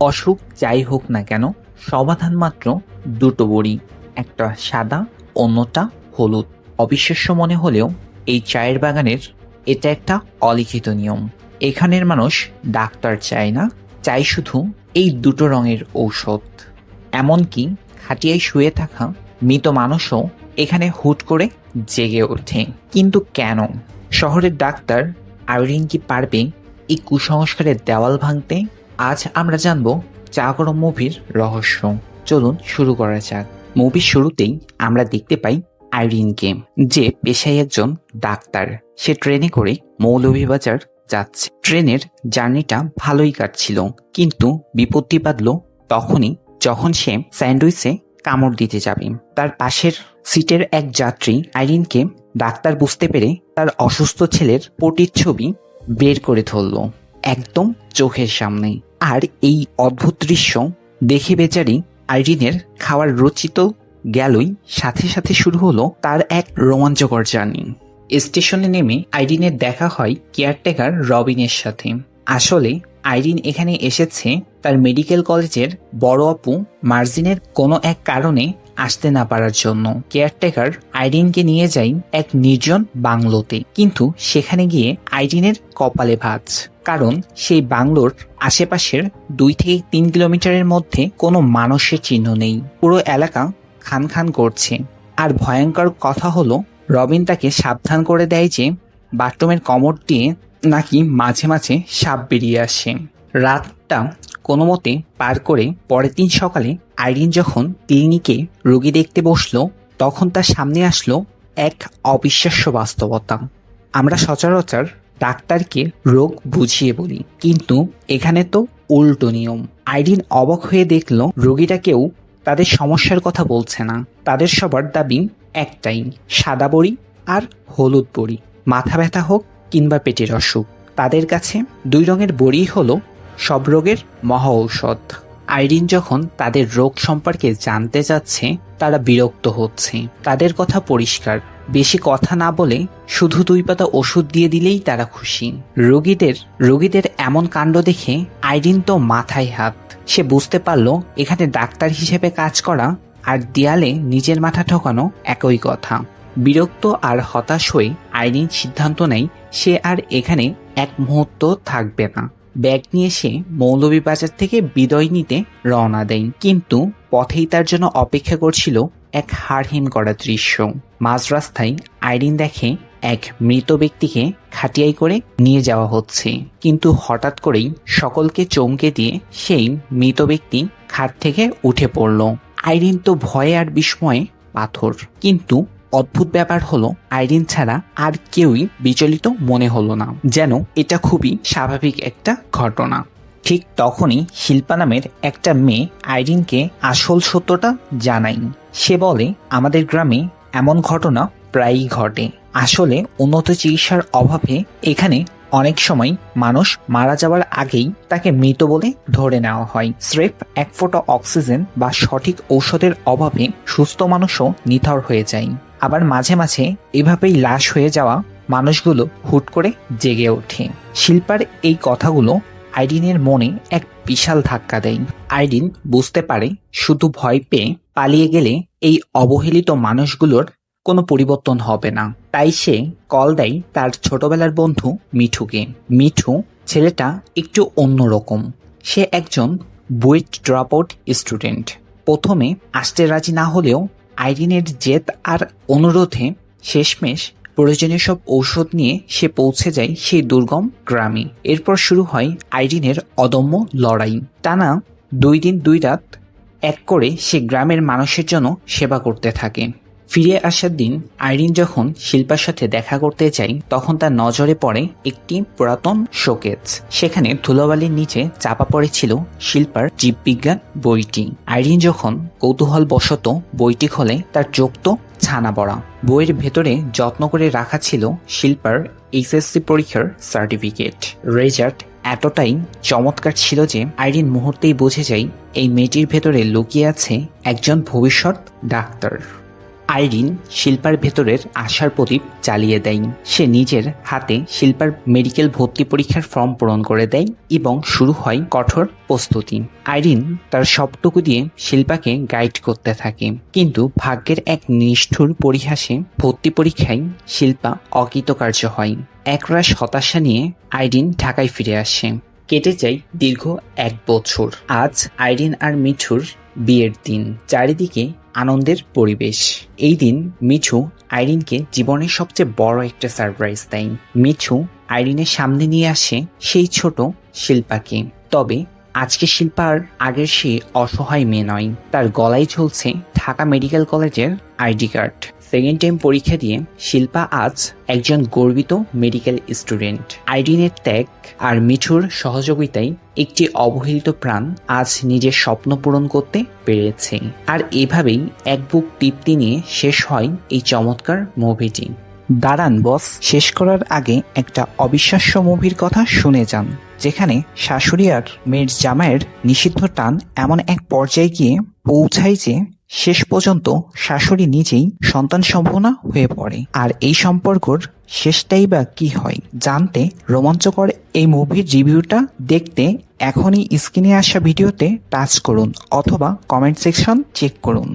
অসুখ যাই হোক না কেন, সমাধান মাত্র দুটো বড়ি, একটা সাদা, অন্যটা হলুদ। অবিশ্বাস্য মনে হলেও এই চায়ের বাগানের এটা একটা অলিখিত নিয়ম। এখানের মানুষ ডাক্তার চায় না, চাই শুধু এই দুটো রঙের ঔষধ। এমনকি খাটিয়ায় শুয়ে থাকা মৃত মানুষও এখানে হুট করে জেগে ওঠে। কিন্তু কেন? শহরের ডাক্তার আইরিন কি পারবে এই কুসংস্কারের দেওয়াল ভাঙতে? আজ আমরা জানবো চা গরম মুভির রহস্য। চলুন শুরু করা যাক। মুভির শুরুতেই আমরা দেখতে পাই আইরিনকে, যে পেশায় একজন ডাক্তার। সে ট্রেনে করে মৌলভীবাজার যাচ্ছে। ট্রেনের জার্নিটা ভালোই কাটছিল, কিন্তু বিপত্তি বাঁধল তখনই যখন সে স্যান্ডউইচে কামড় দিতে যাবে। তার পাশের সিটের এক যাত্রী আইরিনকে ডাক্তার বুঝতে পেরে তার অসুস্থ ছেলের প্রতিচ্ছবি বের করে ধরল একদম চোখের সামনে। আর এই অদ্ভুত দৃশ্য দেখে বেচারি আইরিনের খাওয়ার রুচি তো গেলই, সাথে সাথে শুরু হলো তার এক রোমাঞ্চকর জার্নি। স্টেশনে নেমে আইরিনের দেখা হয় কেয়ারটেকার রবিনের সাথে। আসলে আইরিন এখানে এসেছে তার মেডিকেল কলেজের বড় আপু মার্জিনের কোনো এক কারণে আসতে না পারার জন্য। কেয়ারটেকার আইরিনকে নিয়ে যায় এক নির্জন বাংলোতে, কিন্তু সেখানে গিয়ে আইরিনের কপালে ভাঁজ, কারণ সেই বাংলোর আশেপাশের 2 থেকে 3 কিলোমিটারের মধ্যে কোনো মানুষের চিহ্ন নেই। পুরো এলাকা খান খান করছে। আর ভয়ঙ্কর কথা হলো, রবিন তাকে সাবধান করে দেয় যে বাথরুমের কমোড দিয়ে নাকি মাঝে মাঝে সাপ বেরিয়ে আসে। রাতটা কোনো মতে পার করে পরের দিন সকালে আইরিন যখন ক্লিনিকে রোগী দেখতে বসলো, তখন তার সামনে আসলো এক অবিশ্বাস্য বাস্তবতা। আমরা সচরাচর ডাক্তারকে রোগ বুঝিয়ে বলি, কিন্তু এখানে তো উল্টো নিয়ম। আইরিন অবাক হয়ে দেখলো রোগীরা কেউ তাদের সমস্যার কথা বলছে না। তাদের সবার দাবি একটাই, সাদা বড়ি আর হলুদ বড়ি। মাথা ব্যথা হোক কিংবা পেটের অসুখ, তাদের কাছে 2 রঙের বড়ি হলো সব রোগের মহা ঔষধ। আইরিন যখন তাদের রোগ সম্পর্কে জানতে চাচ্ছে, তারা বিরক্ত হচ্ছে। তাদের কথা পরিষ্কার, বেশি কথা না বলে শুধু 2 পাতা ওষুধ দিয়ে দিলেই তারা খুশি। রোগীদের এমন কাণ্ড দেখে আইরিন তো মাথায় হাত। সে বুঝতে পারলো এখানে ডাক্তার হিসেবে কাজ করা আর দেয়ালে নিজের মাথা ঠকানো একই কথা। বিরক্ত আর হতাশ হয়ে আইরিন সিদ্ধান্ত নেয় সে আর এখানে এক মুহূর্ত থাকবে না। ব্যাগ নিয়ে সে মৌলভীবাজার থেকে বিদায় নিতে রওনা দেয়, কিন্তু পথেই তার জন্য অপেক্ষা করছিল এক হাড়হিম করা দৃশ্য। মাঝ রাস্তায় আইরিন দেখে এক মৃত ব্যক্তিকে খাটিয়ায় করে নিয়ে যাওয়া হচ্ছে, কিন্তু হঠাৎ করেই সকলকে চমকে দিয়ে সেই মৃত ব্যক্তি খাট থেকে উঠে পড়ল। আইরিন তো ভয়ে আর বিস্ময়ে পাথর। কিন্তু অদ্ভুত ব্যাপার হলো, আইরিন ছাড়া আর কেউই বিচলিত মনে হলো না, যেন এটা খুবই স্বাভাবিক একটা ঘটনা। ঠিক তখনই শিল্পা নামের একটা মেয়ে আইরিনকে আসল সত্যটা জানায়। সে বলে, আমাদের গ্রামে এমন ঘটনা প্রায়ই ঘটে। আসলে উন্নত চিকিৎসার অভাবে এখানে অনেক সময় মানুষ মারা যাওয়ার আগেই তাকে মৃত বলে ধরে নেওয়া হয়। স্রেফ 1 ফোঁটা অক্সিজেন বা সঠিক ঔষধের অভাবে সুস্থ মানুষও নিথর হয়ে যায়। আবার মাঝে মাঝে এভাবেই লাশ হয়ে যাওয়া মানুষগুলো হুট করে জেগে ওঠে। শিল্পার এই কথাগুলো আইরিনের মনে এক বিশাল ধাক্কা দেয়। আইরিন বুঝতে পারে শুধু ভয় পেয়ে পালিয়ে গেলে এই অবহেলিত মানুষগুলোর কোনো পরিবর্তন হবে না। তাই সে কল দেয় তার ছোটবেলার বন্ধু মিঠুকে। মিঠু ছেলেটা একটু অন্যরকম। সে একজন বুয়েট ড্রপ আউট স্টুডেন্ট। প্রথমে আসতে রাজি না হলেও আইরিনের জেদ আর অনুরোধে শেষমেশ প্রয়োজনীয় সব ঔষধ নিয়ে সে পৌঁছে যায় সেই দুর্গম গ্রামে। এরপর শুরু হয় আইরিনের অদম্য লড়াই। টানা 2 দিন 2 রাত এক করে সে গ্রামের মানুষের জন্য সেবা করতে থাকে। ফিরে আসার দিন আইরিন যখন শিল্পার সাথে দেখা করতে যায়, তখন তার নজরে পড়ে একটি পুরাতন শোকেস। সেখানে ধুলোবালির নিচে চাপা পড়েছিল শিল্পার জীববিজ্ঞান বইটি। আইরিন যখন কৌতূহল বশত বইটি খোলে, তার চোখ তো ছানা বড়া। বইয়ের ভেতরে যত্ন করে রাখা ছিল শিল্পার এইচএসসি পরীক্ষার সার্টিফিকেট। রেজাল্ট এতটাই চমৎকার ছিল যে আইরিন মুহূর্তেই বুঝে যায় এই মেয়েটির ভেতরে লুকিয়ে আছে একজন ভবিষ্যৎ ডাক্তার। আইরিন শিল্পার ভেতরের আশার প্রদীপ জ্বালিয়ে দেয়। সে নিজের হাতে শিল্পার মেডিকেল ভর্তি পরীক্ষার ফর্ম পূরণ করে দেয় এবং শুরু হয় কঠোর প্রস্তুতি। আইরিন তার সবটুকু দিয়ে শিল্পাকে গাইড করতে থাকে, কিন্তু ভাগ্যের এক নিষ্ঠুর পরিহাসে ভর্তি পরীক্ষায় শিল্পা অকৃতকার্য হয়। একরাশ হতাশা নিয়ে আইরিন ঢাকায় ফিরে আসে। কেটে যায় দীর্ঘ 1 বছর। আজ আইরিন আর মিঠুর বিয়ের দিন। চারিদিকে আনন্দের পরিবেশ। এই দিন মিঠু আইরিনকে জীবনের সবচেয়ে বড় একটা সারপ্রাইজ দেয়। মিঠু আইরিনের সামনে নিয়ে আসে সেই ছোট শিল্পাকে। তবে আজকে শিল্পা আর আগের সেই অসহায় মেয়ে নয়। তার গলায় ঝুলছে ঢাকা মেডিকেল কলেজের আইডি কার্ড। সেকেন্ড টাইম পরীক্ষা দিয়ে শিল্পা আজ একজন গর্বিত মেডিকেল স্টুডেন্ট। আইরিনের ত্যাগ আর মিঠুর সহযোগিতায় একটি অবহেলিত প্রাণ আজ নিজের স্বপ্ন পূরণ করতে পেরেছে। আর এভাবেই এক বুক তৃপ্তি নিয়ে শেষ হয় এই চমৎকার মুভিটি। দাঁড়ান বস, শেষ করার আগে একটা অবিশ্বাস্য মুভির কথা শুনে যান, যেখানে শাশুড়ি আর মেয়ের জামাইয়ের নিষিদ্ধ টান এমন এক পর্যায়ে গিয়ে পৌঁছায় যে শেষ পর্যন্ত শাশুড়ি নিজেই সন্তান সম্ভাবনা হয়ে পড়ে। আর এই সম্পর্কর শেষটাই বা কি হয় জানতে রোমাঞ্চকর এই মুভির রিভিউটা দেখতে এখনই স্ক্রিনে আসা ভিডিওতে টাচ করুন অথবা কমেন্ট সেকশন চেক করুন।